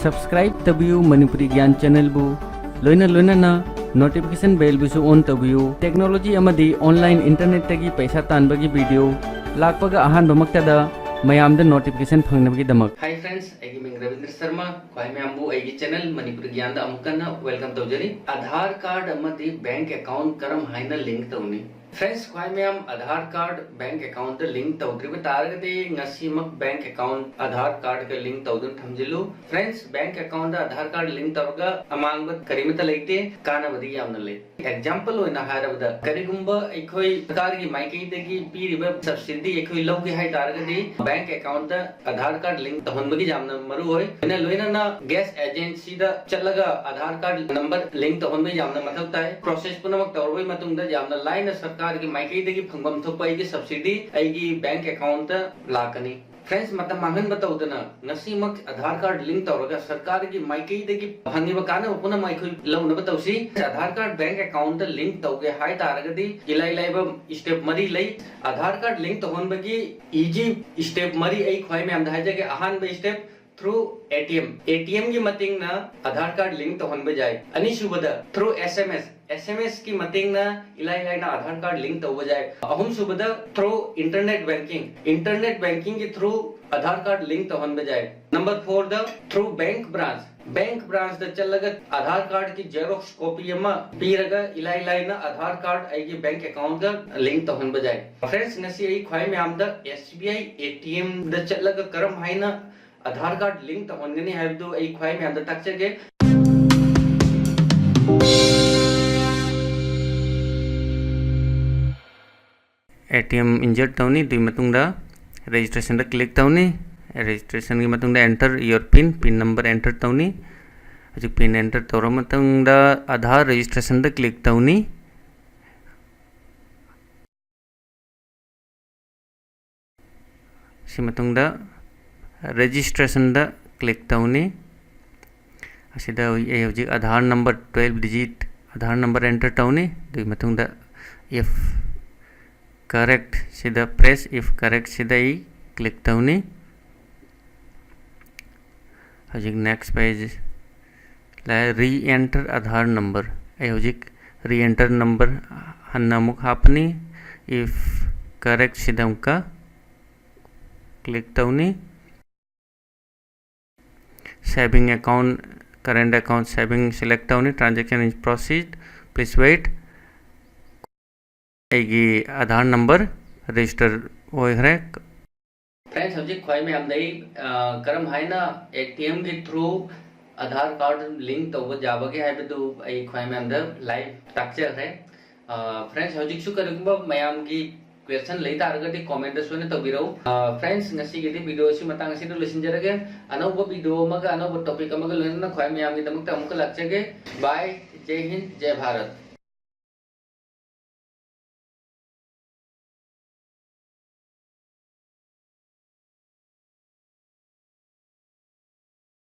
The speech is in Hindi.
सब्सक्राइब तबियु मणिपुरी ज्ञान चैनल बु लोइना लोइना नोटिफिकेशन बेल बुसु ऑन तबियु टेक्नोलॉजी अमदी ऑनलाइन इंटरनेट तगी पैसा तानबगी वीडियो लाकपगा अहान बमक्तदा मयामदा नोटिफिकेशन फंगनबगी दमक। हाय फ्रेंड्स, एगी मिंग रविंद्र शर्मा क्वाय मैमबु एगी चैनल मणिपुरी ज्ञान दा अमुकन वेलकम तौजरी। आधार कार्ड अमदी बैंक अकाउंट करम हाइना लिंक तौनी। फ्रेंड्स क्वाय मैम Aadhaar card bank account link तौद्रिब तारगदे ngasimak bank account Aadhaar card का लिंक तौदन थमजिलु। Friends bank account Aadhaar card link तौरगा अमांग करीमता लेते कानाबदी यामना ले। एग्जांपल होइना हारबदा करिगुंबा एखोई सरकार की माइकेदगी पीरिबा सब्सिडी एखोई लौगे हाय तारगदे bank account Aadhaar card link तहनबगी जामना मरु होय। इना लोइना गैस एजेंसी दा चलगा आधार कार्ड नंबर लिंक तहनबगी जामना मथौ ताय प्रोसेस पुनमक तौरबई मतुंगदा जामना लाइन सरकार की माइकेदगी फंगबम थोप आइगी सब्सिडी आइगी बैंक अकाउंट लाकनी। फ्रेंड्स मतम मांगन बताउदना ngasimak आधार कार्ड लिंक तौरगा सरकार की माइकेदगी फंगिबा काना पुना माइखोई लौना बताउसी आधार कार्ड बैंक अकाउंट लिंक तौगे हाय तारगदी इलाई लाइबा स्टेप मरी लई आधार कार्ड लिंक तहनबगी इजी स्टेप मरी आई खोय में अंधा जगे अहान बे स्टेप थ्रू एटीएम की मतिंग ना आधार कार्ड लिंक तहनबे जाय अनि सुबदा थ्रू एसएमएस की मतिंग ना इलाई ना आधार कार्ड लिंक तब जाए। अहम सुबदा थ्रू इंटरनेट बैंकिंग के थ्रू आधार कार्ड लिंक तहन बजाए। नंबर 4 द थ्रू बैंक ब्रांच द चलगा आधार कार्ड की जेरोक्स कॉपी अमा पीरगा इलाई ना आधार कार्ड आइगी बैंक अकाउंट का लिंक तहन बजाए। फ्रेंड्स नसी आई खोय में आम द एसबीआई एटीएम द चलगा करम हाइना आधार कार्ड लिंक तहनगनी हाइबदु आई खोय में आम द तकचगे एटीएम इंजर्ट तौनी दुई मतुंगदा रजिस्ट्रेशन दा क्लिक तौनी रजिस्ट्रेशन की मतुंगदा enter your PIN number enter तौनी अजु पिन एंटर तौर मतुंगदा आधार रजिस्ट्रेशन दा क्लिक तौनी सि मतुंगदा रजिस्ट्रेशन दा क्लिक तौनी असिदा ए हजि आधार नंबर 12 डिजिट आधार नंबर एंटर तौनी दुई मतुंगदा इफ करेक्ट सीधा प्रेस इफ करेक्ट सीधा ही क्लिक तौनी हजिक नेक्स्ट पेज लाए री एंटर आधार नंबर ए हजिक री एंटर नंबर हन्ना मुख हापनी इफ करेक्ट सीधा उनका क्लिक तौनी saving account current account saving select तौनी transaction is proceed please wait Aadhaar number register होय। फ्रेंड्स हजिक खोय में हमदई करम हाइना एटीएम के थ्रू आधार कार्ड लिंक तब जाबगे हाइबदु आई खोय में हमदा लाइव स्ट्रक्चर है। फ्रेंड्स हजिक सु करगुंबा मयाम की क्वेश्चन लई तारगदि कमेंट सोने तबिरौ। फ्रेंड्स ngasi गिदि वीडियो सि मतंग सि लोसिनजरगे अनौब वीडियो मग अनौब टॉपिक मग लोना खोय में हमगी दमक अमुक लक्चगे। बाय, जय हिंद, जय भारत।